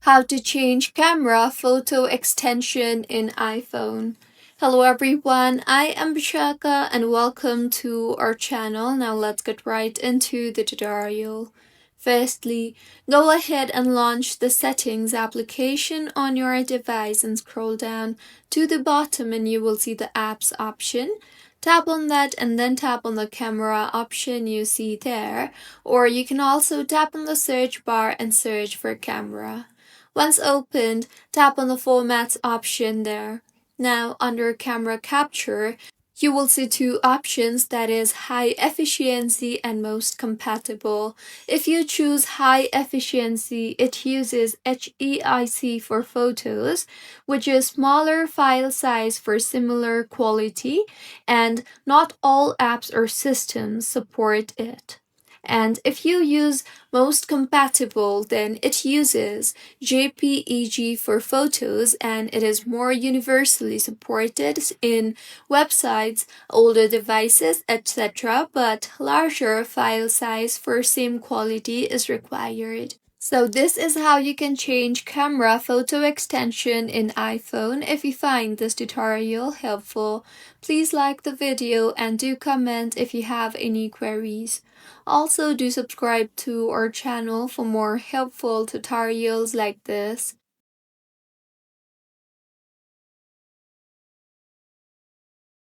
How to change camera photo extension in iPhone. Hello everyone, I am Bishaka and welcome to our channel. Now let's get right into the tutorial. Firstly, go ahead and launch the settings application on your device and scroll down to the bottom and you will see the apps option. Tap on that and then tap on the camera option you see there, or you can also tap on the search bar and search for camera. Once opened, tap on the Formats option there. Now, under Camera Capture, you will see two options, that is High Efficiency and Most Compatible. If you choose High Efficiency, it uses HEIC for photos, which is smaller file size for similar quality, and not all apps or systems support it. And if you use Most Compatible, then it uses JPEG for photos and it is more universally supported in websites, older devices, etc. But larger file size for same quality is required. So this is how you can change camera photo extension in iPhone. If you find this tutorial helpful, please like the video and do comment if you have any queries. Also, do subscribe to our channel for more helpful tutorials like this.